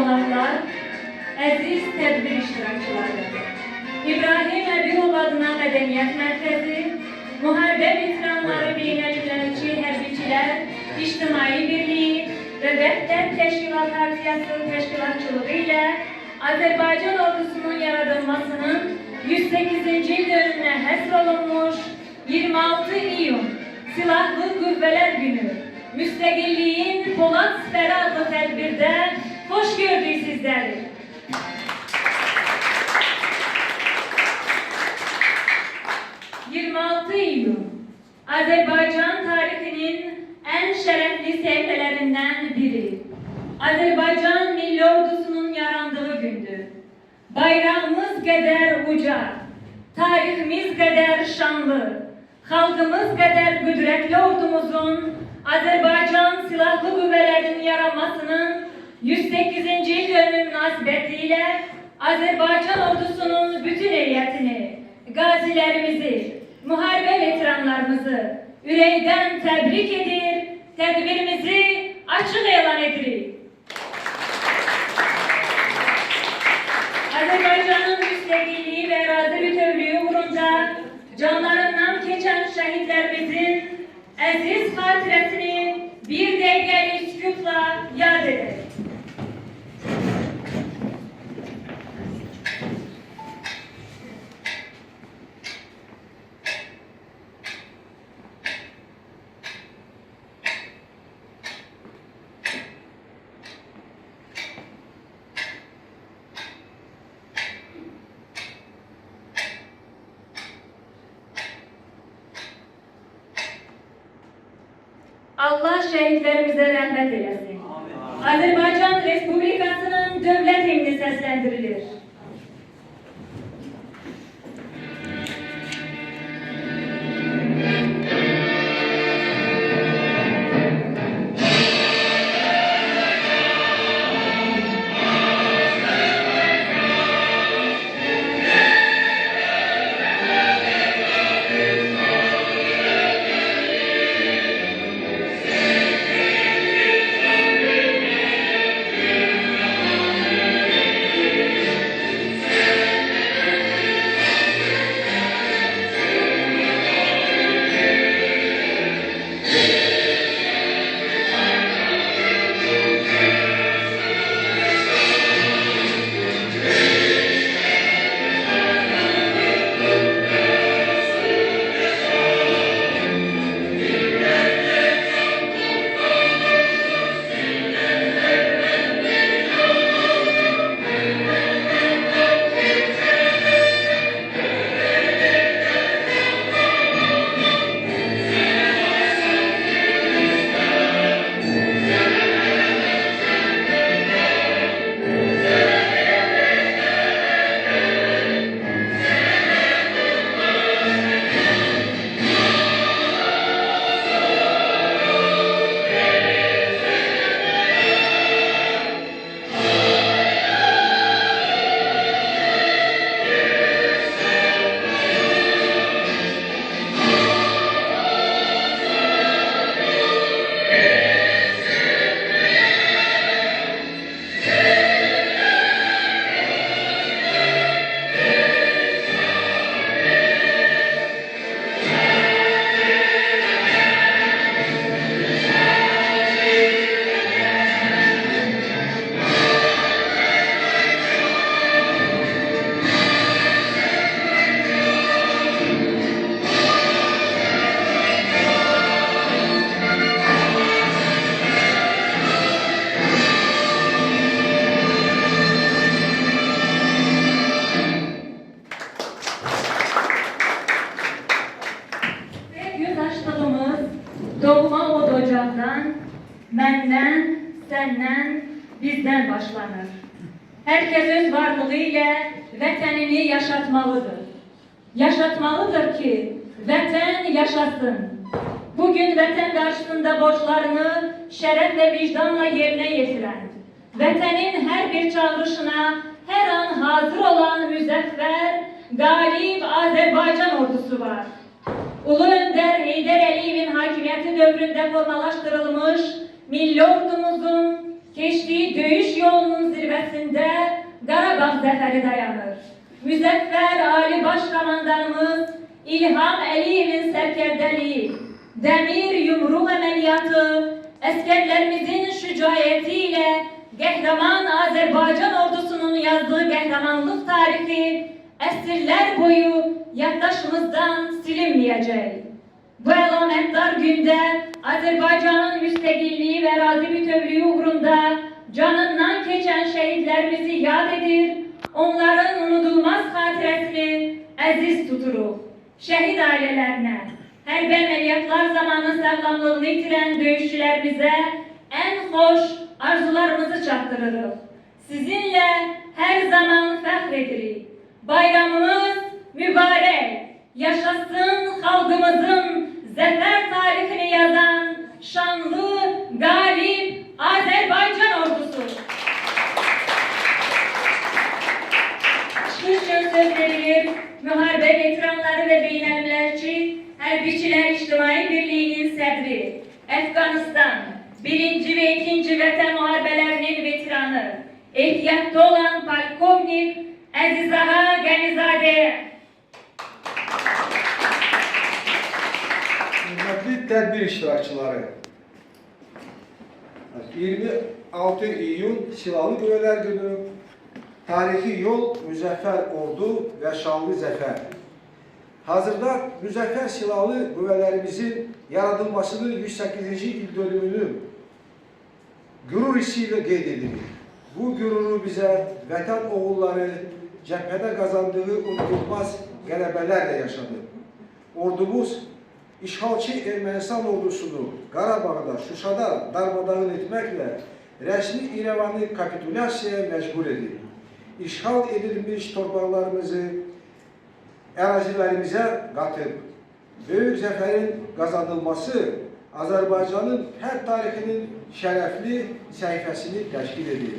qonaqlar, əziz tədbir iştirakçıları, İbrahim Əbiyov adına Mədəniyyət Mərkəzi, Müharibə Veteranları Beynəlmiləli Hərbiçilər İctimai Birliyi və Vəhdət Təşkilat Partiyası təşkilatçılığı ilə Azərbaycan ordusunun yaradılmasının 108-ci il dönümünə həsr olunmuş 26 iyun Silahlı Qüvvələr Günü Müstəqilliyin Polad Sipəri adlı tədbirdə xoş gördük sizləri. Azərbaycan tarixinin ən şərəfli səhifələrindən biri. Azərbaycan Milli Ordusunun yarandığı gündür. Bayrağımız qədər uca, tariximiz qədər şanlı, xalqımız qədər qüdrətli ordumuzun Azərbaycan Silahlı Qüvvələrinin yaranmasının 108-ci il dönümü münasibəti ilə Azərbaycan ordusunun bütün heyətini, qazilərimizi, müharibə veteranlarımızı ürəkdən təbrik edir, tədbirimizi açıq elan edirik. Azərbaycanın müstəqilliyi və ərazi bütövlüyü uğrunda canlarından keçən şəhidlərimizin əziz xatirəsini bir dəqiqəlik sükutla yad edək. Allah şəhidlərimizə rəhmət eləsin. Azərbaycan Respublikasının dövlət himni səsləndirilir. Doğma od ocağından, məndən, səndən, bizdən başlanır. Herkes öz varlığı ilə vətənini yaşatmalıdır. Yaşatmalıdır ki, vətən yaşasın. Bugün vətən qarşısında borçlarını şərəf və vicdanla yerinə yetirən, vətənin hər bir çağrışına hər an hazır olan müzəffər, qalib Azərbaycan ordusu var. Ulu Önder Heydər Əliyevin hakimiyyəti dövründə formalaşdırılmış milli ordumuzun keçdiyi döyüş yolunun zirvəsi zirvəsində Qarabağ zəfəri dayanır. Müzəffər Ali Başkomandanımız İlham Əliyevin sərkərdəliyi, dəmir yumruq əməliyyatı, əsgərlərimizin şücaəti ilə qəhrəman Azərbaycan ordusunun yazdığı qəhrəmanlıq tarixi əsrlər boyu yaddaşımızdan silinməyəcək. Bu əlamətdar gündə Azərbaycanın müstəqilliyi və ərazi bütövlüyü uğrunda canından keçən şəhidlərimizi yad edir, onların unudulmaz xatirəsini əziz tuturuq. Şəhid ailələrinə, hərbi əməliyyatlar zamanı sağlamlığını itirən döyüşçülərimizə ən xoş arzularımızı çatdırırıq. Sizinlə hər zaman fəxr edirik. Bayramımız mübarək, yaşasın xalqımızın zəfər tarixini yazan şanlı, qalib Azərbaycan ordusu. Çıxış üçün söz verilir, müharibə veteranları və beynəlmilərçi Hərbiçilər İctimai Birliyinin sədri, Əfqanistan, 1-ci və 2-ci vətən müharibələrinin veteranı, ehtiyatda olan polkovnik Əzizaha Qənizadəyə. Hörmətli tədbir iştirakçıları, 26 iyun Silahlı Qüvvələr Günü, tarixi yol, müzəffər ordu və şanlı zəfər. Hazırda müzəffər silahlı qüvvələrimizin yaradılmasının 108-ci il dönümünü qürur hissi ilə qeyd edilir. Bu qüruru bizə vətən oğulları cəbhədə qazandığı unutulmaz qələbələrlə yaşadı. Ordumuz işğalçı Ermənistan ordusunu Qarabağda, Şuşada darmadağın etməklə rəsmi İrəvanı kapitulyasiyaya məcbur edib. İşğal edilmiş torpaqlarımızı ərazilərimizə qatıb. Böyük zəfərin qazanılması Azərbaycanın hər tarixinin şərəfli səhifəsini təşkil edir.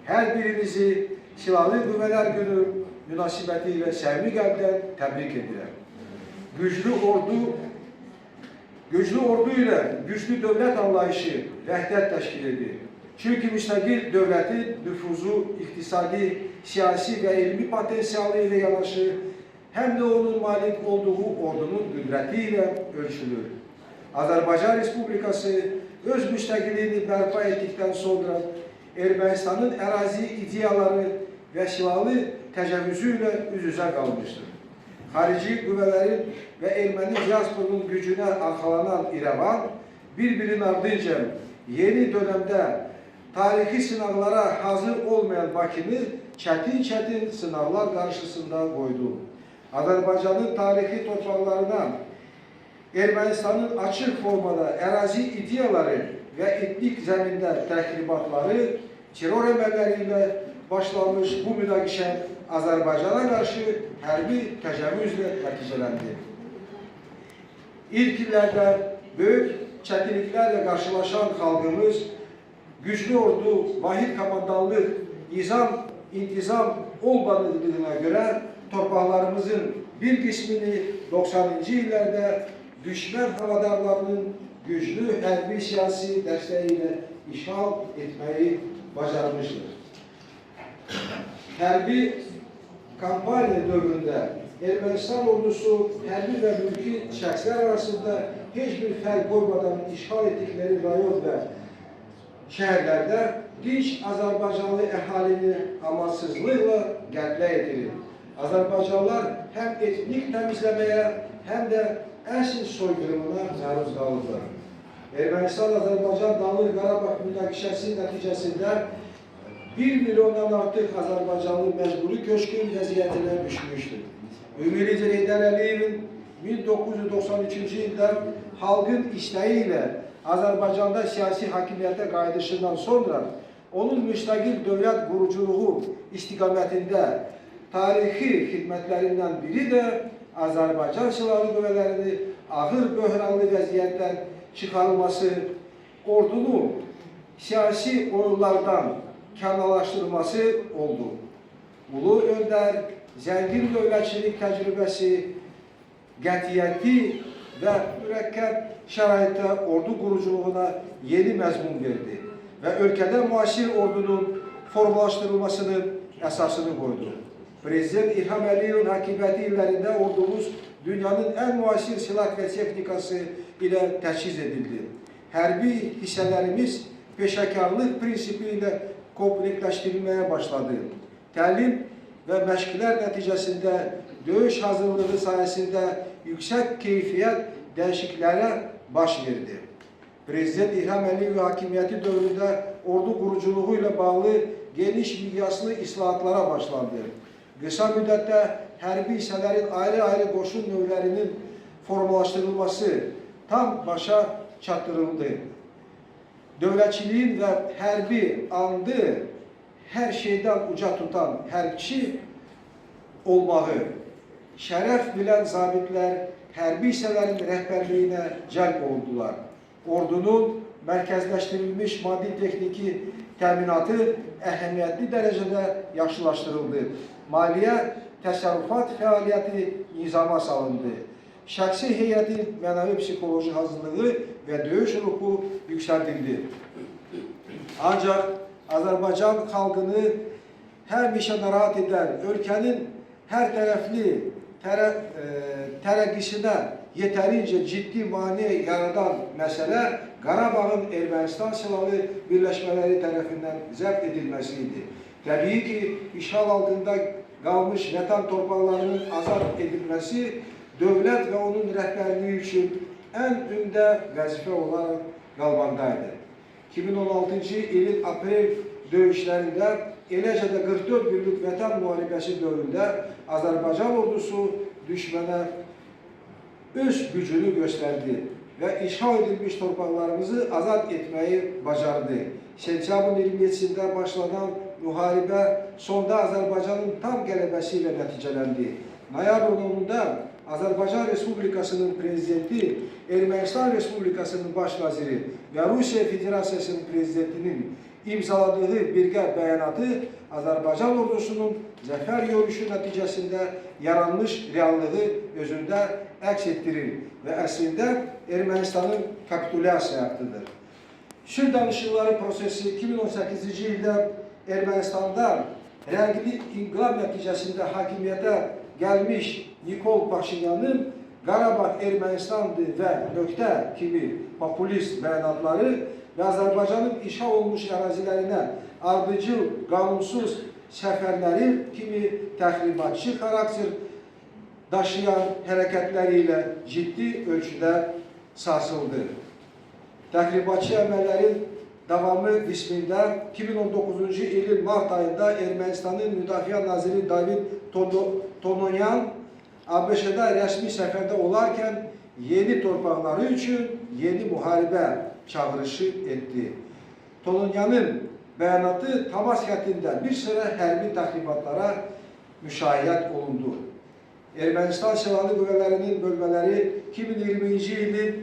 Hər birinizi Silahlı Qüvvələr Günü münasibəti ilə səmimi qəlbdən təbrik edirəm. Güclü ordu ilə güclü dövlət anlayışı vəhdət təşkil edir. Çünki müstəqil dövlətin nüfuzu, iqtisadi, siyasi və elmi potensialı ilə yanaşı, həm də onun malik olduğu ordunun qüdrəti ilə ölçülür. Azərbaycan Respublikası öz müstəqilliyini bərpa etdikdən sonra Ermənistanın ərazi ideyaları və silahlı təcavüzü ilə üz-üzə qalmışdır. Xarici qüvvələrin və erməni diasporunun gücünə arxalanan İrəvan bir-birinin ardınca yeni dönemdə tarixi sınaqlara hazır olmayan Bakını çətin sınaqlar qarşısında qoydu. Azərbaycanın tarixi torpaqlarına Ermənistanın açıq formada ərazi ideyaları və etnik zəmində təxribatları, terror əməlləri ilə başlanmış bu münaqişə Azərbaycana qarşı hərbi təcavüzlə nəticələndi. İlk illərdə böyük çətinliklərlə qarşılaşan xalqımız güclü ordu, vahid komandanlıq, intizam olmadığına görə torpaqlarımızın bir qismini 90-cı illərdə düşmən havadarlarının güclü hərbi siyasi dəstəyi ilə işğal etməyi bacarmışdır. Hərbi kampaniya dövründə Ermənistan ordusu hərbi və mülki şəxslər arasında heç bir fərq qoymadan işğal etdikləri rayon və şəhərlərdə dinç Azərbaycanlı əhalini amansızlıqla qətlə edilir. Azərbaycanlılar həm etnik təmizləməyə, həm də əsl soyqırımına məruz qalıblar. Ermənistan-Azərbaycan Dağlıq Qarabağ münaqişəsi nəticəsində 1 milyondan artıq Azərbaycanlı məcburi köçkün vəziyyətinə düşmüşdür. Ümumlicə Heydər Əliyevin 1993-cü ildə xalqın istəyi ilə Azərbaycanda siyasi hakimiyyətə qayıdışından sonra onun müstəqil dövlət quruculuğu istiqamətində tarixi xidmətlərindən biri də Azərbaycan Silahlı Qüvvələrini ağır böhranlı vəziyyətdən çıxarılması, ordunu siyasi oyunlardan kənarlaşdırılması oldu. Ulu öndər, zəngin dövlətçilik təcrübəsi, qətiyyəti və mürəkkəb şəraitdə ordu quruculuğuna yeni məzmun verdi və ölkədə müasir ordunun formalaşdırılmasının əsasını qoydu. Prezident İlham Əliyevin hakimiyyəti illərində ordumuz dünyanın ən müasir silah və texnikası ilə təchiz edildi. Hərbi hissələrimiz peşəkarlıq prinsipi ilə komplektləşdirilməyə başladı. Təlim və məşqlər nəticəsində döyüş hazırlığı sayəsində yüksək keyfiyyət dəyişikliklərə baş verdi. Prezident İlham Əliyev hakimiyyəti dövründə ordu quruculuğu ilə bağlı geniş miqyaslı islahatlara başlandı. Qısa müddətdə hərbi hissələrin ayrı-ayrı qoşun növlərinin formalaşdırılması tam başa çatdırıldı. Dövlətçiliyin və hərbi andı hər şeydən uca tutan hərbçi olmağı şərəf bilən zabitlər hərbi hissələrin rəhbərliyinə cəlb olundular. Ordunun mərkəzləşdirilmiş maddi texniki təminatı əhəmiyyətli dərəcədə yaxşılaşdırıldı. Maliyyə təsərrüfat fəaliyyəti nizama salındı. Şəxsi heyətin mənəvi psixoloji hazırlığı və döyüş ruhu yüksəldildi. Ancaq Azərbaycan xalqını həmişə narahat edən, ölkənin hər tərəfli tərəqqisinə yetərincə ciddi maneə yaradan məsələ Qarabağın Ermənistan silahlı birləşmələri tərəfindən zəbt edilməsi idi. Təbii ki, işğal altında qalmış vətən torpaqlarının azad edilməsi dövlət və onun rəhbərliyi üçün ən ümdə vəzifə olaraq qalmaqdaydı. 2016-cı ilin aprel döyüşlərində, eləcə də 44 günlük vətən müharibəsi dövründə Azərbaycan ordusu düşmənə öz gücünü göstərdi və işğal edilmiş torpaqlarımızı azad etməyi bacardı. Sentyabrın 27-sində başlanan müharibə sonda Azərbaycanın tam qələbəsi ilə nəticələndi. Noyabrın 10-da Azərbaycan Respublikasının prezidenti, Ermənistan Respublikasının baş naziri və Rusiya Federasiyasının prezidentinin imzaladığı birgə bəyanatı Azərbaycan ordusunun zəfər yürüyüşü nəticəsində yaranmış reallığı özündə əks etdirir və əslində Ermənistanın kapitulyasiya aktıdır. Sülh danışıqları prosesi 2018-ci ildə Ermənistanda rəngli inqilab nəticəsində hakimiyyətə gəlmiş Nikol Paşinyanın Qarabağ Ermənistandır və nöqtə kimi populist bəyanatları və Azərbaycanın işğal olmuş ərazilərinə ardıcıl, qanunsuz səfərləri kimi təxribatçı xarakter daşıyan hərəkətləri ilə ciddi ölçüdə sarsıldı. Təxribatçı əməllərin davamı qismində 2019-cu ilin mart ayında Ermənistanın Müdafiə Naziri David Tononyan ABŞ-da rəsmi səfərdə olarkən yeni torpaqları üçün yeni müharibə çağırışı etdi. Tononyanın bəyanatı Tamas xəttində bir sıra hərbi təxribatlara müşahidə olundu. Ermənistan Silahlı Qüvvələrinin bölmələri 2020-ci ilin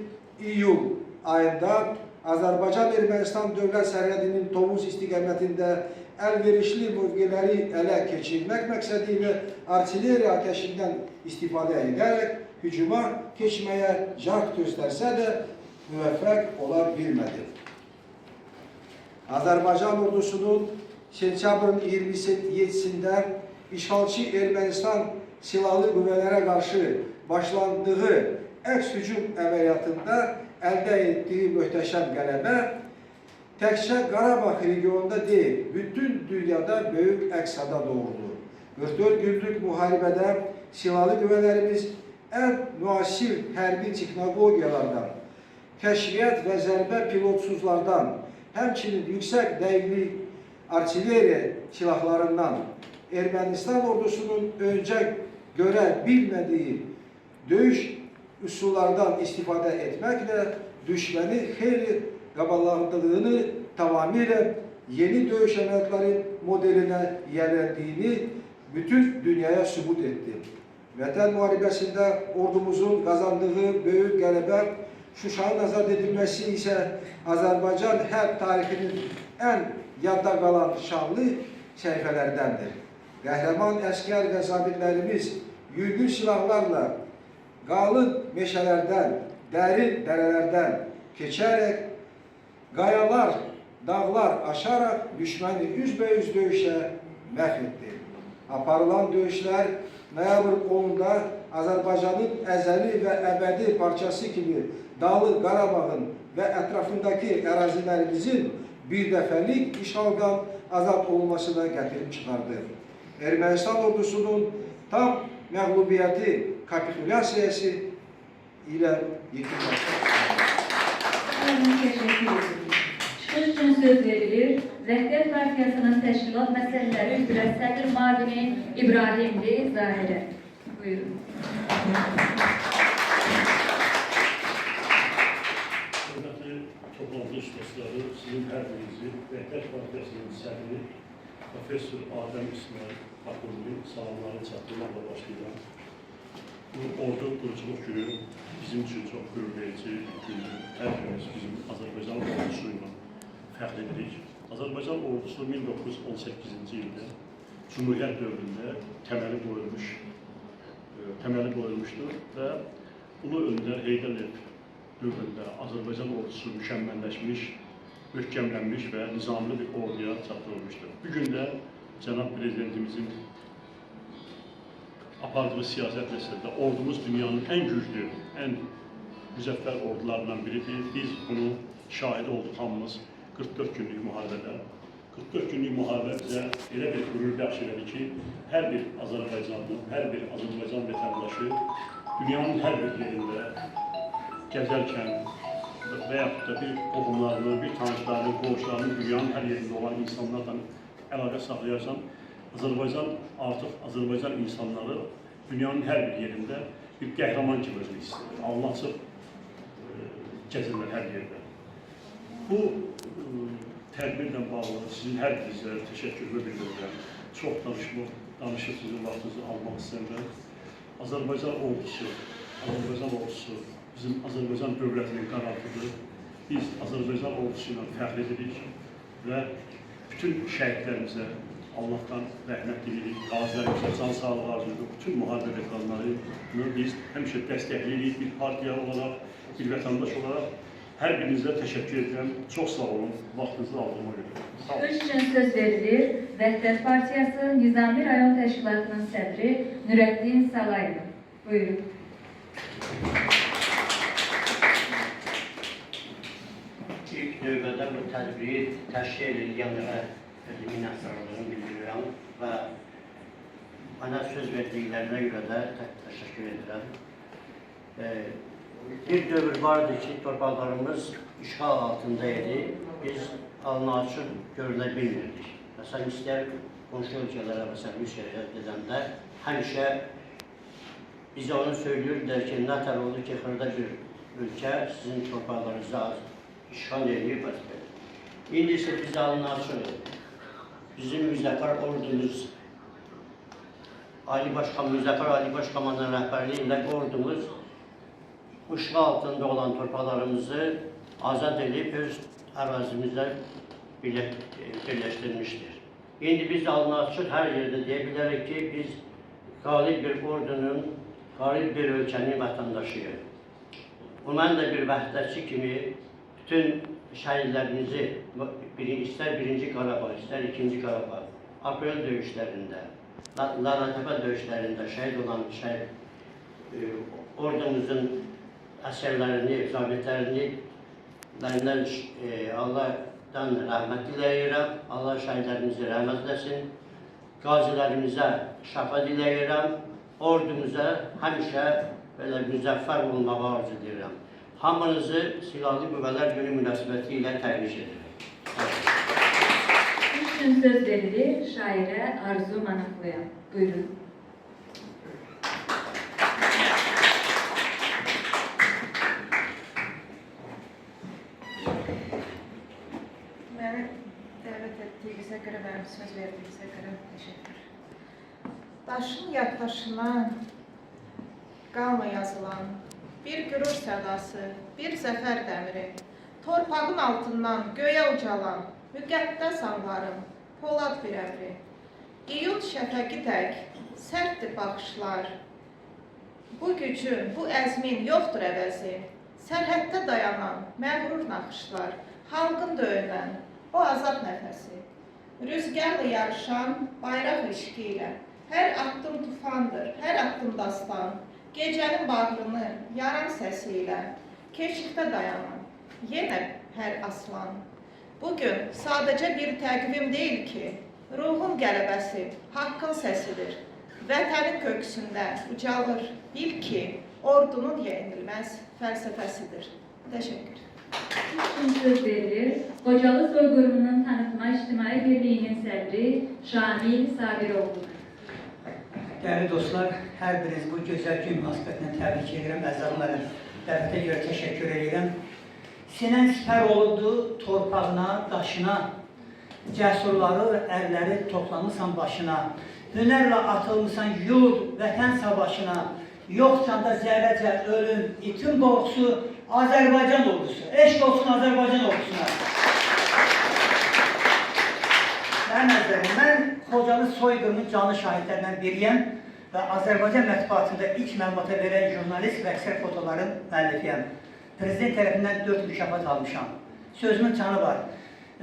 iyul ayında Azərbaycan-Ermənistan dövlət sərhədinin Tovuz istiqamətində əlverişli mövqeləri ələ keçirmək məqsədi ilə artilleriya atəşindən istifadə edərək hücuma keçməyə cəhd göstərsə də müvəffəq ola bilmədi. Azərbaycan ordusunun sentyabrın 27-sində işğalçı Ermənistan silahlı qüvvələrə qarşı başlandığı əks hücum əməliyyatında əldə etdiyi möhtəşəm qələbə təkcə Qarabağ regionunda deyil, bütün dünyada böyük əks-səda doğurdu. 44 günlük müharibədə silahlı qüvvələrimiz ən müasir hərbi texnologiyalardan, kəşfiyyat və zərbə pilotsuzlardan, həmçinin yüksək dəqiqlik artilleriya silahlarından, Ermənistan ordusunun öncə görə bilmədiyi döyüş üsullardan istifadə etməklə düşməni xeyli qabalardığını, tamamilə yeni döyüş əməliyyatları modelinə yiyələndiyini bütün dünyaya sübut etdi. Vətən müharibəsində ordumuzun qazandığı böyük qələbə, Şuşanın azad edilməsi isə Azərbaycan hərb tarixinin ən yadda qalan şanlı səhifələrdəndir. Qəhrəman əskər və zabitlərimiz yüngül silahlarla qalın meşələrdən, dərin dərələrdən keçərək qayalar dağlar aşaraq düşməni üzbəüz döyüşlə məhv etdi. Aparılan döyüşlər noyabr 10-da Azərbaycanın əzəli və əbədi parçası kimi Dağlıq Qarabağın və ətrafındakı ərazilərimizin birdəfəlik işğaldan azad olunmasına gətirib çıxardı. Ermənistan ordusunun tam məğlubiyyəti kapitulyasiyası ilə yetirməkdə. Teşekkür ederim. Çıxış üçün söz verilir. Vəhdət Partiyasının təşkilat məsələləri üzrə sədr müavini İbrahimli Zahirə. Buyurun. Hörmətli toplantı iştirakçıları, sizin hər birinizi Vəhdət Partiyasının sədri Profesör Adəm İsmail Bakırlı salamları çatdırmaqla başlayıram. Bu ordu quruculuq günü bizim üçün çox qürurverici gündür. Hər birimiz bizim Azərbaycan ordusu ilə fəxr edirik. Azərbaycan ordusu 1918-ci ildə Cumhuriyyət dövründə təməli qoyulmuşdur və Ulu Öndər Heydər Əliyev dövründə Azərbaycan ordusu mükəmməlləşmiş, möhkəmlənmiş və nizamlı bir orduya çatdırılmışdır. Bugün də Cənab Prezidentimizin apardığı siyasət nəticəsində ordumuz dünyanın ən güclü, ən müzəffər ordularından biridir. Biz bunu şahidi olduq hamımız 44 günlük müharibədə. 44 günlük müharibə bizə elə bir qürur bəxş elədi ki, hər bir Azərbaycanlı, hər bir Azərbaycan vətəndaşı dünyanın hər bir yerində gəzərkən və yaxud da bir qohumlarını, bir tanışlarını, qonşularını, dünyanın hər yerində olan insanlarla əlaqə saxlayarsan, Azərbaycan artıq Azərbaycan insanları dünyanın hər bir yerində bir qəhrəman kimi özünü istəyir. Alnı açıb gəzirlər hər yerdə. Bu tədbirlə bağlı sizin hər birinizə təşəkkürümü bildirirəm. Çox danışıb sizin vaxtınızı almaq istəyirəm. Azərbaycan ordusu bizim Azərbaycan dövlətinin qanaatıdır. Biz Azərbaycan ordusu ilə fəxr edirik və bütün şəhidlərimizə Allahdan rəhmət dilirik, qazilərimizə can sağlığı arzulayırıq. Bütün müharibə veteranlarını biz həmişə dəstəkləyirik, bir partiya olaraq, bir vətəndaş olaraq. Hər birinizə təşəkkür edirəm. Çox sağ olun, vaxtınızı aldığıma görə. Çıxış üçün söz verilir. Vəhdət Partiyası Nizami Rayon Təşkilatının sədri Nürəddin Salayev. Buyurun. İlk növbədə bu tədbiri təşkil edilənlərə minnətdarlığımı bildirirəm və mənə söz verdiklərinə görə də təşəkkür edirəm. Bir dövr vardı ki, torpaqlarımız işğal altında idi, biz alnı açıq görünə bilmirdik. Məsələn, istər qonşu ölkələrə, məsələn, Rusiyaya gedəndə həmişə bizə onu söylüyorlar ki, nətər olur ki, xırda bir ölkə sizin torpaqlarınızı işğal edib. İndi isə biz alnı açıq. Bizim müzəffər ordumuz, müzəffər Ali Başkomandan rəhbərliyi ilə ordumuz işğal altında olan torpaqlarımızı azad edib öz ərazimizdə birləşdirmişdir. İndi biz alnı açıq hər yerdə deyə bilərik ki, biz qalib bir ordunun, qalib bir ölkənin vətəndaşıyıq. Mən də bir vəhdətçi kimi bütün şəhidlərimizi, istər 1-ci Qarabağ, istər 2-ci Qarabağ, aprel döyüşlərində, Lalatəpə döyüşlərində şəhid olan ordumuzun əsərlərini, zabitlərini Allahdan rəhmət diləyirəm, Allah şəhidlərimizi rəhmət eləsin, qazilərimizə şəfa diləyirəm, ordumuza həmişə belə müzəffər olmağı arzu edirəm. Hamınızı Silahlı Qüvvələr Günü münasibəti ilə təbrik edirəm. Üçün söz verilir şairə Arzu Manaflıya. Buyurun. Məni dəvət etdiyinizə görə və söz verdiyinizə görə təşəkkür. Daşın yaddaşına qanla yazılan bir qürur sədası, bir zəfər dəmiri, torpağın altından göyə ucalan müqəddəs anlarım, polad bir əmri. İyud şəfəqi tək, sərtdir baxışlar. Bu gücün, bu əzmin yoxdur əvəzi. Sərhəddə dayanan məğrur naxışlar, xalqın döyünən, o azad nəfəsi. Rüzgarla yarışan bayraq eşqi ilə. Hər addım tufandır, hər addım dastan. Gecənin bağrını yaran səsi ilə. Keşikdə dayanan, yenə hər aslan. Bugün sadəcə bir təqvim deyil ki, ruhun qələbəsi, haqqın səsidir. Vətənin köksündə ucalır, bil ki, ordunun yenilməz fəlsəfəsidir. Təşəkkür. Üçün söz verilir, Qocalı soyqırımının tanıtma İctimai Birliyinin sədri Şamil Sabiroğlu'dur. Değerli dostlar, hər biriniz bu gözəl gün münasibətindən təbrik edirəm, əzəl mənim dəvətə görə təşəkkür edirəm. Sinən sipər olubdu torpağına, daşına, cəsurları, ərləri toplanırsan başına. Hünərlə atılmışsan yurt, vətən savaşına. Yoxsan da zərrəcə ölüm, itin qorxusu Azərbaycan ordusu. Eşq olsun Azərbaycan ordusuna. Mənim əzəlim, mən Xocalı soyqırımının canlı şahidlərindən biriyəm və Azərbaycan mətbuatında ilk məlumata verən jurnalist və əksər fotoların müəllifiyəm. Prezident tərəfindən 4 mükafat almışam. Sözümün canı var.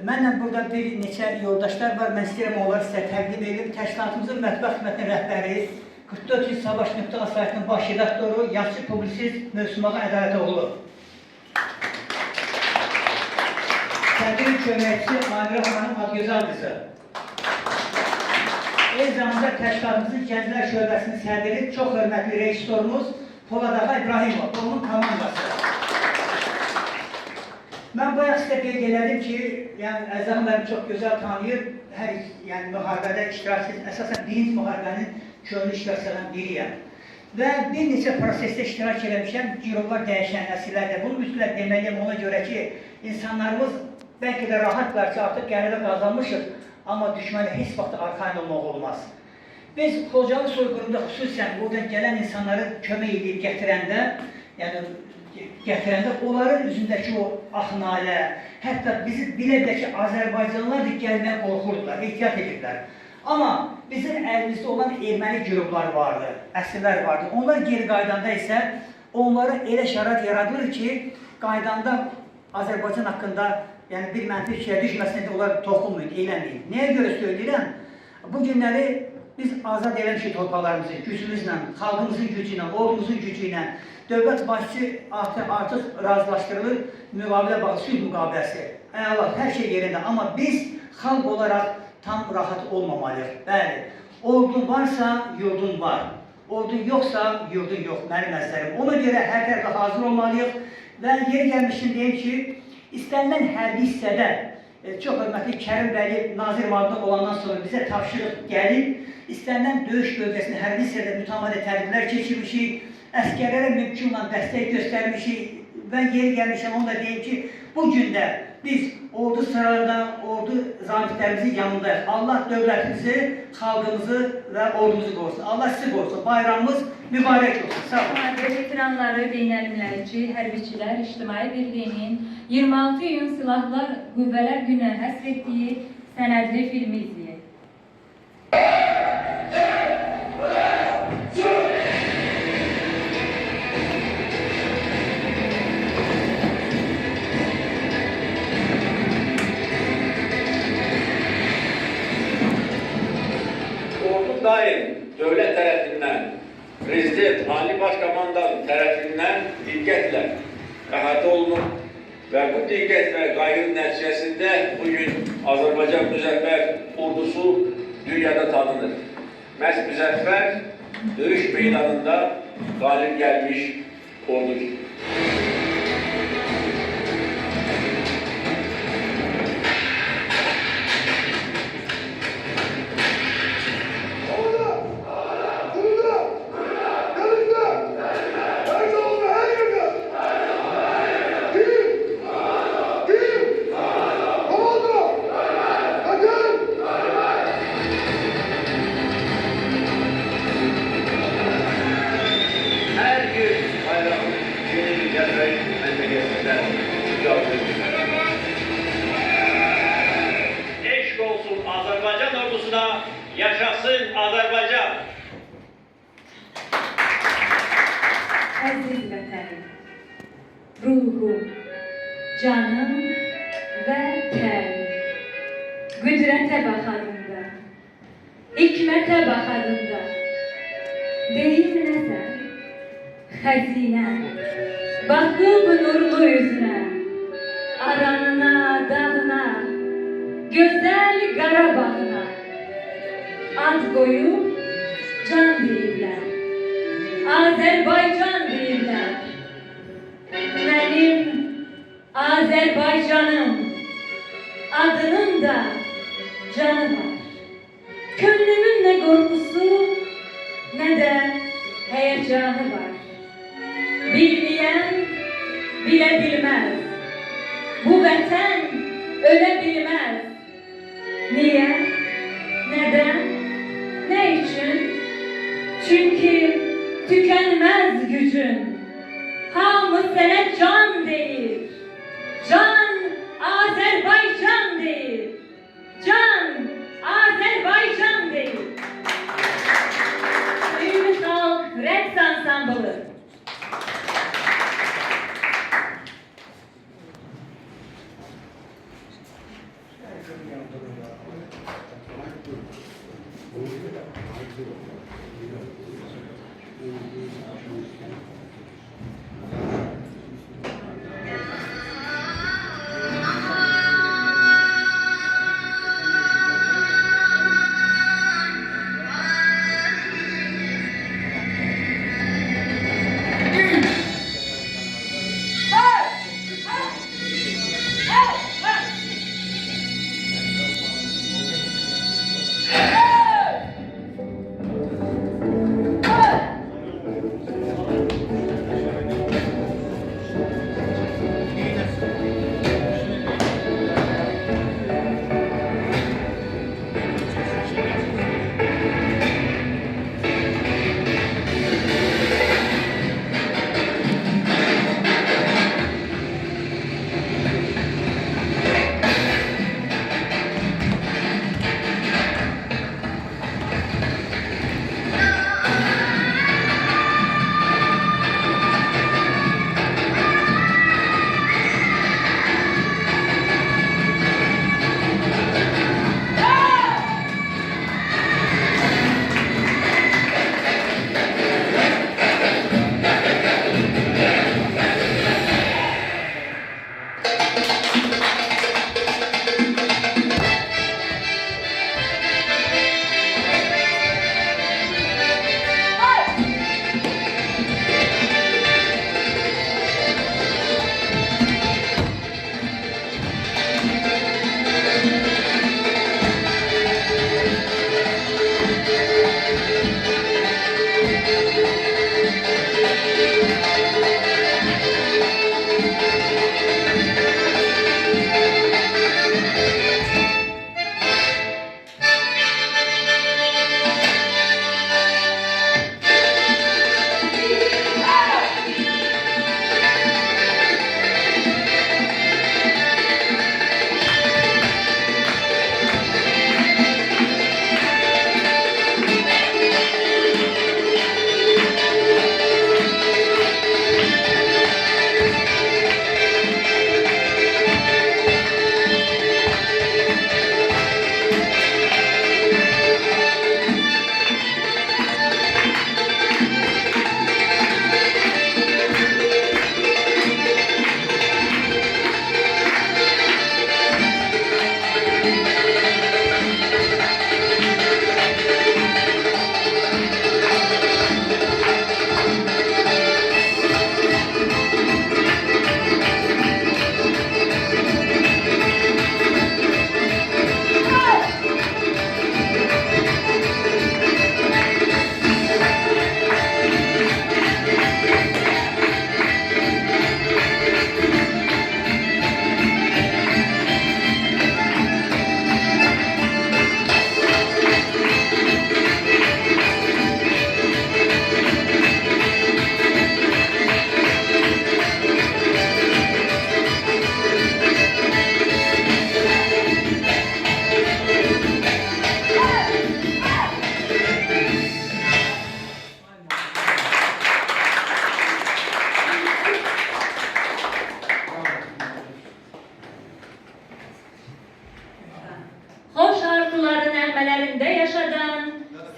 Mənlə burada bir neçə yoldaşlar var, mən istəyirəm onları sizə təqdim edim. Təşkilatımızın mətbuat xidmətinin rəhbəri, 44 il Savaş.a saytının baş redaktoru, yaşlı publisist Mövsümağa Ədalətoğlu. Sədrin köməkçisi Amirə xanım Adgözəl qızı. Eyni zamanda təşkilatımızın Gənclər Şöbəsinin sədri, çox hörmətli rejissorumuz Polad Ağa İbrahimov, onun komandası. Mən bayaq sizə qeyd elədim ki, yəni Əzəl məni çox gözəl tanıyır, hər müharibədə iştirak edir, əsasən birinci müharibənin könüllü iştirakçılarından biriyəm. Və bir neçə prosesdə iştirak eləmişəm, girovlar dəyişən əsrlərdə. Bunu mütləq deməliyəm ona görə ki, insanlarımız bəlkə də rahatlar ki, artıq qələbə qazanmışıq, amma düşmənə heç vaxt arxayın olmaq olmaz. Biz Xocalı soyqırımında xüsusən buradan gələn insanları kömək edib gətirəndə, onların üzündəki o axnalə, hətta bizi bilə-bilə ki, Azərbaycanlılar da gəlməyə qorxurdular, ehtiyat edirlər. Amma bizim əlimizdə olan erməni girovları vardı, əsrlər vardı. Onlar geri qaydanda isə onlara elə şərait yaradılır ki, qaydanda Azərbaycan haqqında bir mənfi fikrə düşməsinə də onlar toxunmayın, eləməyin. Nəyə görə söyləyirəm? Bu günləri biz azad eləmişik torpaqlarımızı, gücümüzlə, xalqımızın gücü ilə, ordumuzun gücü ilə. Dövlət başçı artıq razılaşdırılır, müqavilə bağlı sülh müqaviləsi. Hər şey yerində, amma biz xalq olaraq tam rahat olmamalıyıq. Bəli, ordun varsa, yurdun var. Ordun yoxsa, yurdun yox, mənim əzlərim. Ona görə hər tərəfə hazır olmalıyıq və yeri gəlmişim deyim ki, istənilən hərbi hissədə çox hörmətli Kərim bəy nazir müavini olandan sonra bizə tapşırıq gəlib, istənilən döyüş bölgəsində hərbi hissədə mütəmadi tədbirlər keçirmişik, əskərlərə mümkün olan dəstək göstərmişik və yeri gəlmişəm onu da deyim ki, bu gün də biz ordu sıralarında, ordu zabitlərimizin yanındayıq. Allah dövlətimizi, xalqımızı və ordumuzu qorusun. Allah sizi qorusun. Bayramımız mübarək olsun. Sağ olun. Müharibə veteranları, beynəlmiləli hərbiçilər İctimai Birliyinin 26 iyun Silahlar Qüvvələr Günü həsr etdiyi sənədli filmi izləyək. Daim dövlət tərəfindən, Prezident, Ali Başkomandan tərəfindən diqqətlə əhatə olunub və bu diqqət və qayğının nəticəsində bugün Azərbaycan Müzəffər ordusu dünyada tanınır. Məhz Müzəffər döyüş meydanında qalib gəlmiş ordudur. Eşq olsun Azərbaycan ordusuna, yaşasın Azərbaycan! Əziz vətənim, ruhum, canım və tənim, qüdrətə baxadında, hikmətə baxadında, deyim nəsə, xəzinə, baxıb nurlu üzünə, aranına, dağına, gözəl Qarabağına, ad qoyub can deyirlər, Azərbaycan deyirlər. Mənim Azərbaycanım, adının da canı var. Könlümün nə qorxusu, nə də həyəcanı var. Bilməyən bilə bilməz. Bu vətən ölə bilməz. Niyə? Nədən? Nə üçün? Çünki tükənməz gücün. Hamı sənə can deyir. Can Azərbaycan deyir. Can Azərbaycan deyir. Ümumi Xalq Rəqs Ansamblı.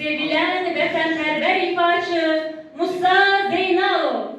sevilen vətənpərvər ifaçı Musa Zeynalov.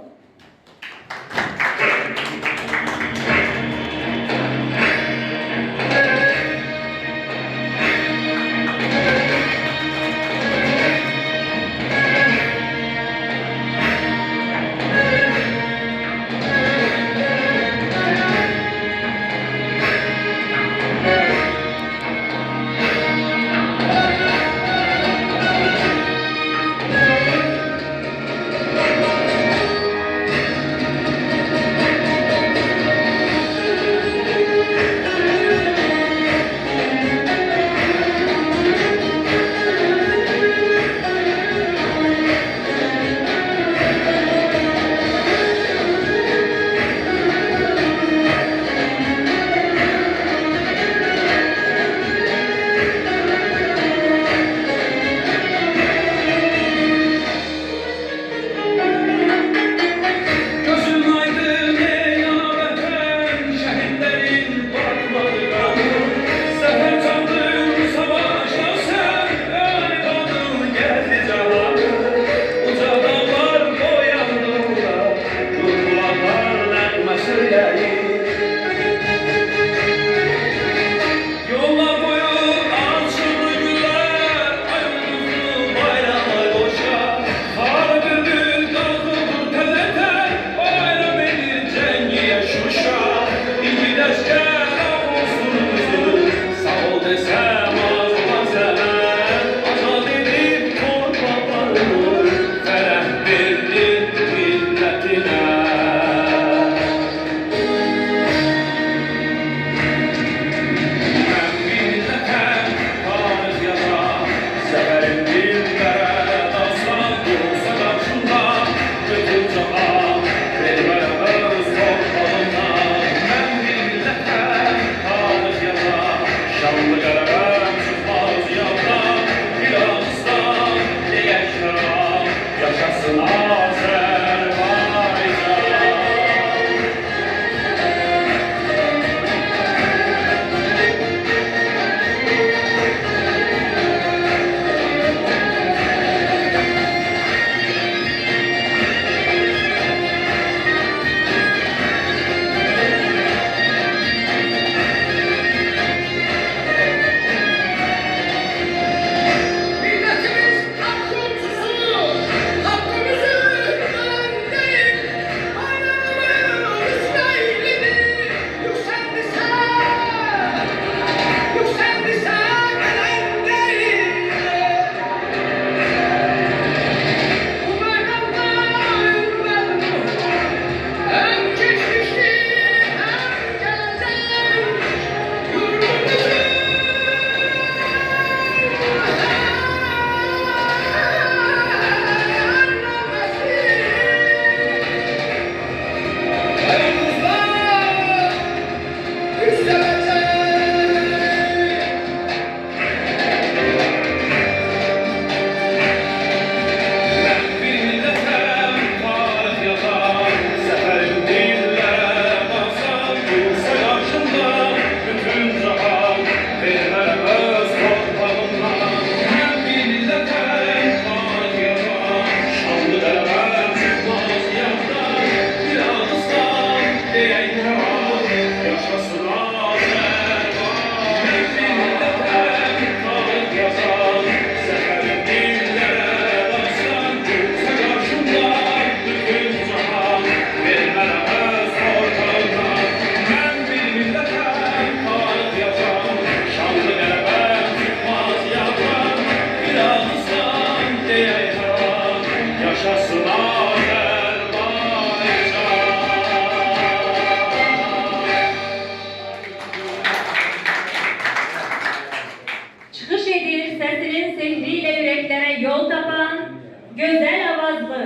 güzel avazlı,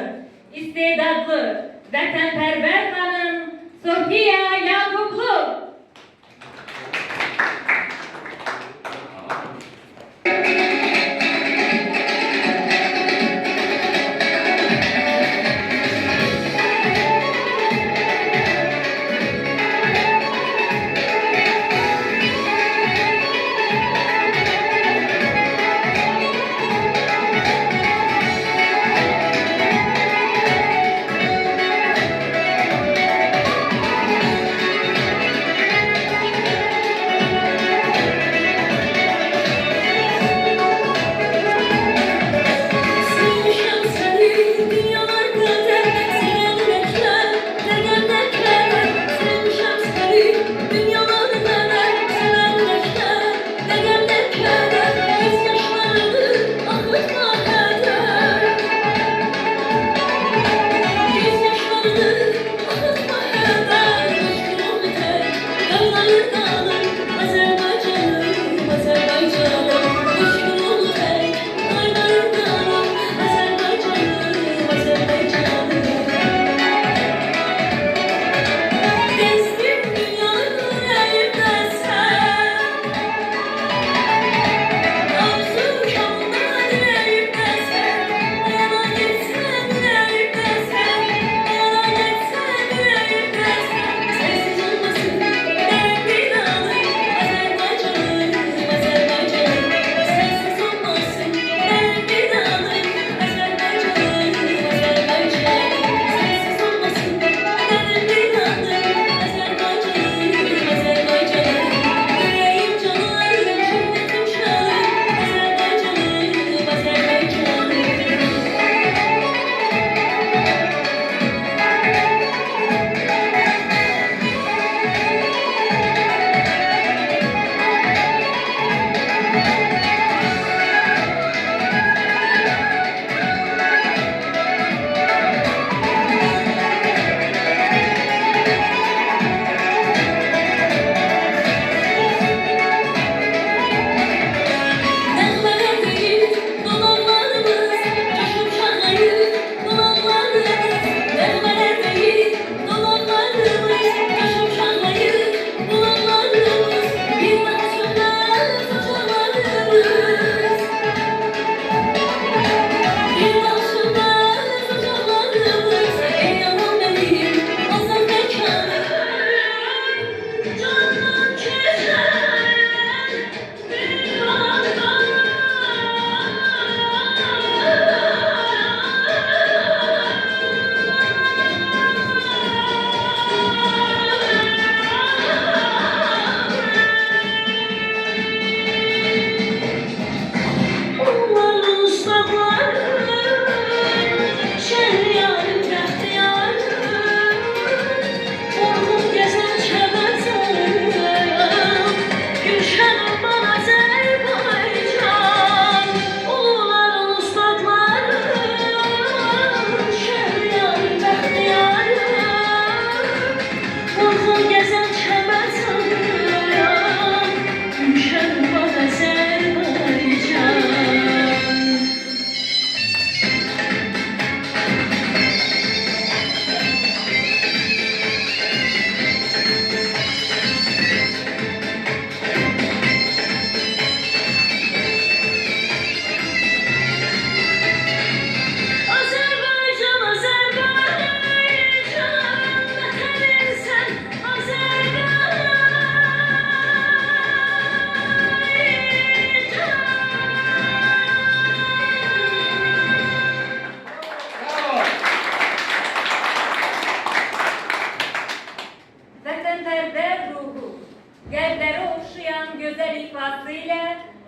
istedadlı, vətənpərvər xanım Sofiya Yaqublu.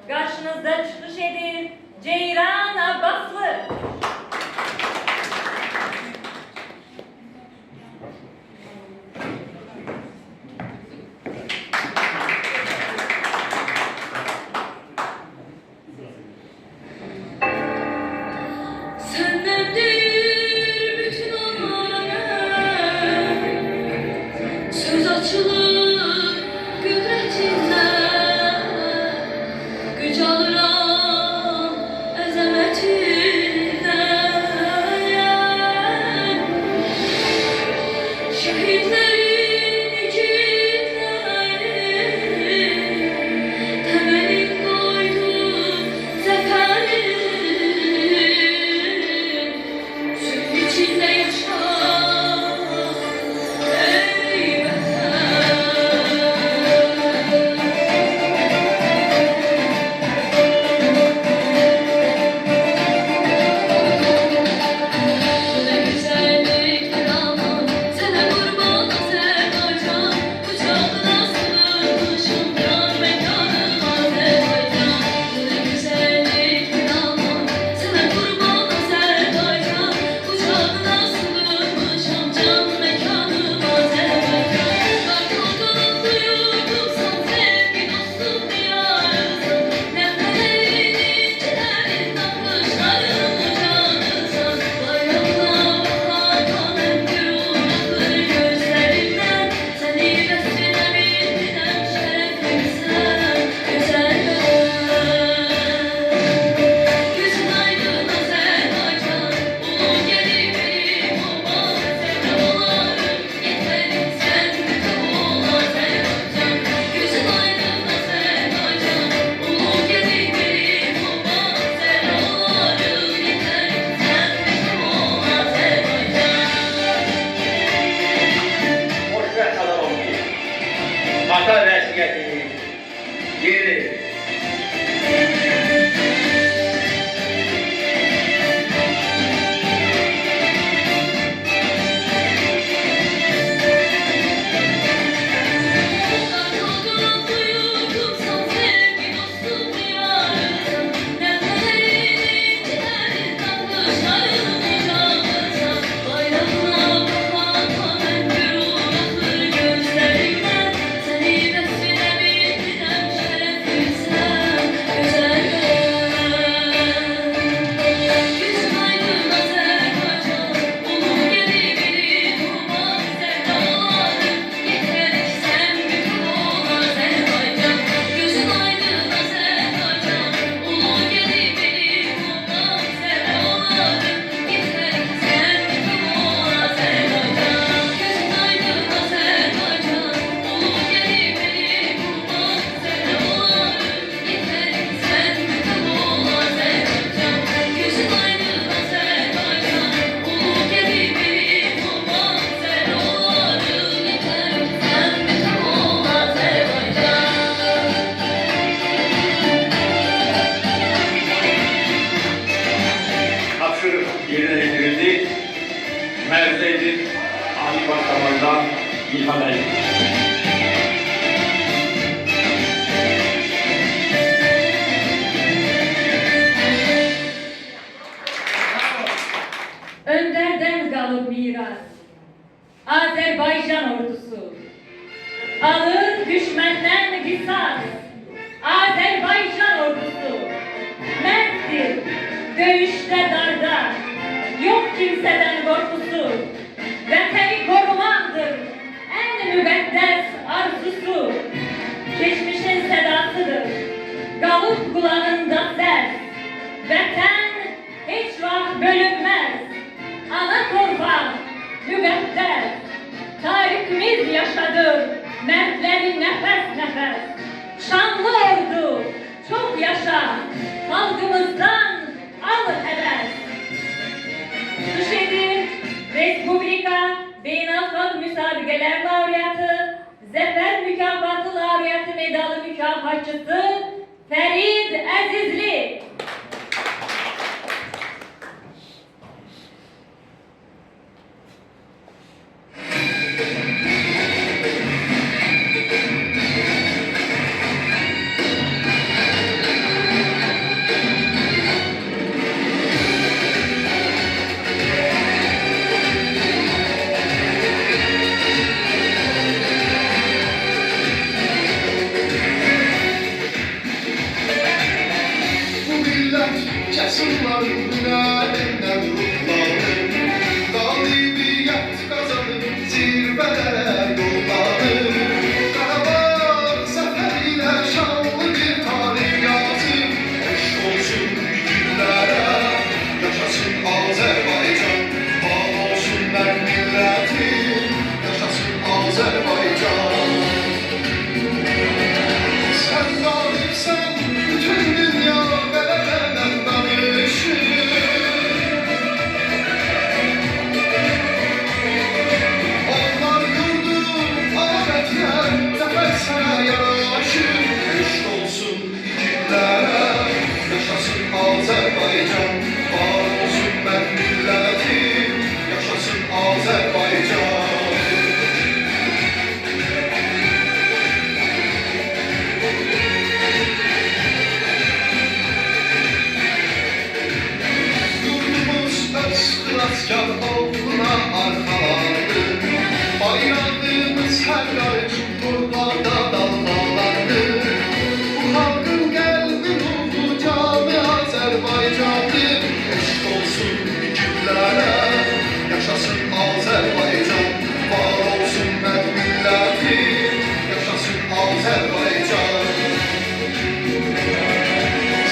Karşınızda çıkış edir Ceyran Abbaslı. Sendendir bütün alem, söz açılır kudretinden, güc alıram azametinden. Şehitlerin igidleri, temelin koydu zaferin. İçinde yaşa ey ne güzelliktir aman, sana kurban Azerbaycan, kucağına sığınmışım can mekanım Azerbaycan. Ne güzelliktir aman, sana kurban Azerbaycan, kucağına sığınmışım can mekanım Azerbaycan. Kartaldan duyurdum san sevgi dostum diyarımsın, nefelerin incilerin nakışların ucağınızın. Bayrağına bakarken ömrüm akır gözlerimden, seni besmele bilmeden şerefimsen güzel gözün aydın Azerbaycan, ulu gelir benim olmaz sevdalarım, yeterim sen bütün ol Azerbaycan. Gözün aydın Azerbaycan, ulu gelir benim olmaz sevdalarım, yeterim sen bütün ol Azerbaycan. Hoşbəxt salam ki, ata vəsiyyətini yeri Kartaldan duyurdum san sevgi dostum diyarımsın, nefelerin incilerin nakışların ucağınızın. Bayrağına bakarken ömrüm akır gözlerimden, seni besmele bilmeden şerefimsen güzel gözün aydın Azerbaycan, ulu gelir benim olmaz sevdalarım, yeterim sen bütün ol Azerbaycan. Gözün aydın Azerbaycan, ulu gelir benim olmaz sevdalarım, yeterim sen bütün ol Azerbaycan. Gözün aydın Azerbaycan, ulu gelir benim olmaz sevdalarım, yeterim sen bütün ol Azerbaycan. Gözün aydın Azerbaycan, ulu gelir benim olmaz sevdalarım, yeterim sen bütün ol Azerbaycan. tapşırıq yerinə yetirildi. Məruzə edir Ali Başkomandan İlham Əliyev. Önderden kalıp miras Azerbaycan ordusu alır düşmenden kısas. Azerbaycan ordusu merttir dövüşte darda, yok kimseden korkusu. Vatani korumaktır en müqəddəs Cəsurların hünərindən ruhlanır, qalibiyyət qazanır, zirvələrə yollanır. Qarabağ zəfərilə şanlı bir tarix yazır, eşq olsun igidlərə, yaşasın Azərbaycan, var olsun mən millətim, yaşasın Azərbaycan. Sən qalibsən, bütün dünya qələbədən danışır. Onlar yurdu, adətlər, zəfər sənə yaraşır. Eşq olsun igidlərə, yaşasın Azərbaycan, var olsun mən millətim, yaşasın Azərbaycan. Xilaskar oğluna arxalandı, bayrağımız hər qarış torpaqda dalgalandı. Bu xalqın qəlbi ruhu canı Azərbaycandır. Eşq olsun igidlərə, yaşasın Azərbaycan, var olsun mən millətim, yaşasın Azərbaycan.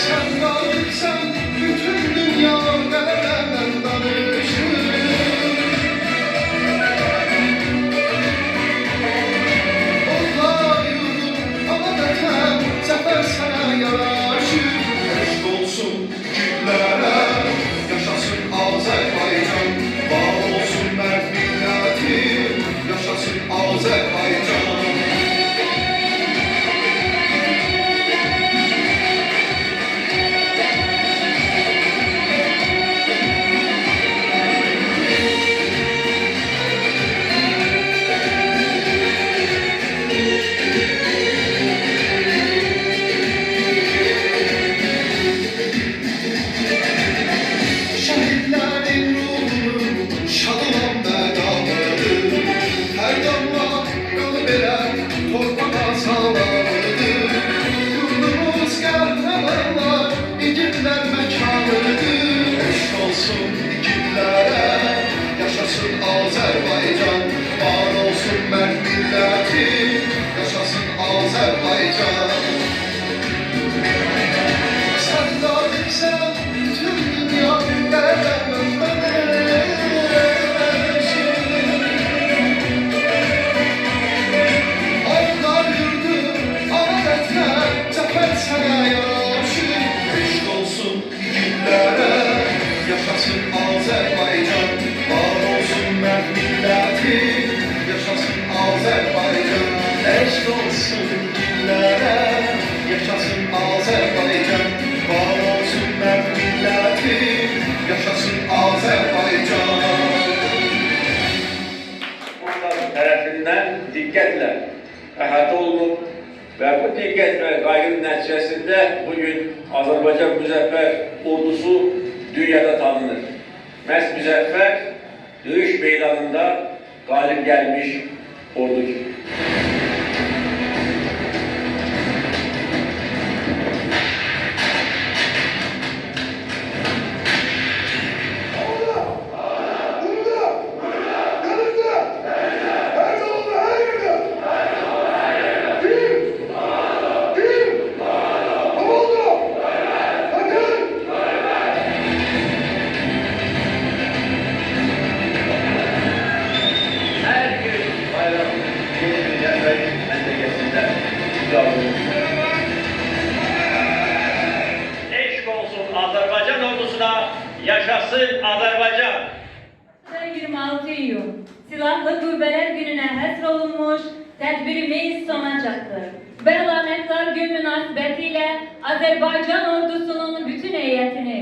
Sən qalibsən, bütün dünya qələbədən danışır. Onlar yurdum, ama vətən, zəfər sənə yaraşır. Eşq olsun igidlərə, yaşasın Azərbaycan, var olsun mən millətim, yaşasın Azərbaycan. Şəhidlərin ruhunu şad olan məqamıdır. Hər damla qanı belə torpağa salanıdır. Yurdumuz qəhrəmanlar, igidlər məkanıdır. Eşq olsun igidlərə, yaşasın Azərbaycan, var olsun mən millətim, yaşasın Azərbaycan. Sən qalibsən, bütün dünya qələbədən danışır. Onlar yurdu, adətlər, zəfər sənə yaraşır. Eşq olsun igidlərə, yaşasın Azərbaycan, var olsun mən millətim, yaşasın Azərbaycan. Eşq olsun igidlərə, yaşasın Azərbaycan, var olsun mən millətim, yaşasın Azərbaycan. Onların tərəfindən diqqətlə əhatə olunub və bu diqqət və qayğının nəticəsində bugün Azərbaycan Müzəffər Ordusu dünyada tanınır. Məhz Müzəffər döyüş meydanında qalib gəlmiş ordudur. Her gün bayram yeni bir Müzəffərin məntəqəsində ucaldır. Eşq olsun Azərbaycan ordusuna, yaşasın Azərbaycan. 26 iyun Silahlı Qüvvələr Günü'ne həsr olunmuş tədbirimiz sona çatdı. Bu əlamətdar gün münasibətilə Azərbaycan ordusunun bütün heyətini,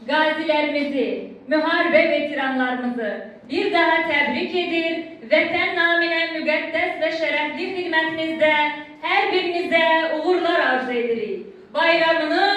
qazilərimizi, müharibə veteranlarımızı bir daha təbrik edir, vətən naminə müqəddəs və şərəfli xidmətinizdə hər birinizə uğurlar arzu edirik. Bayramınız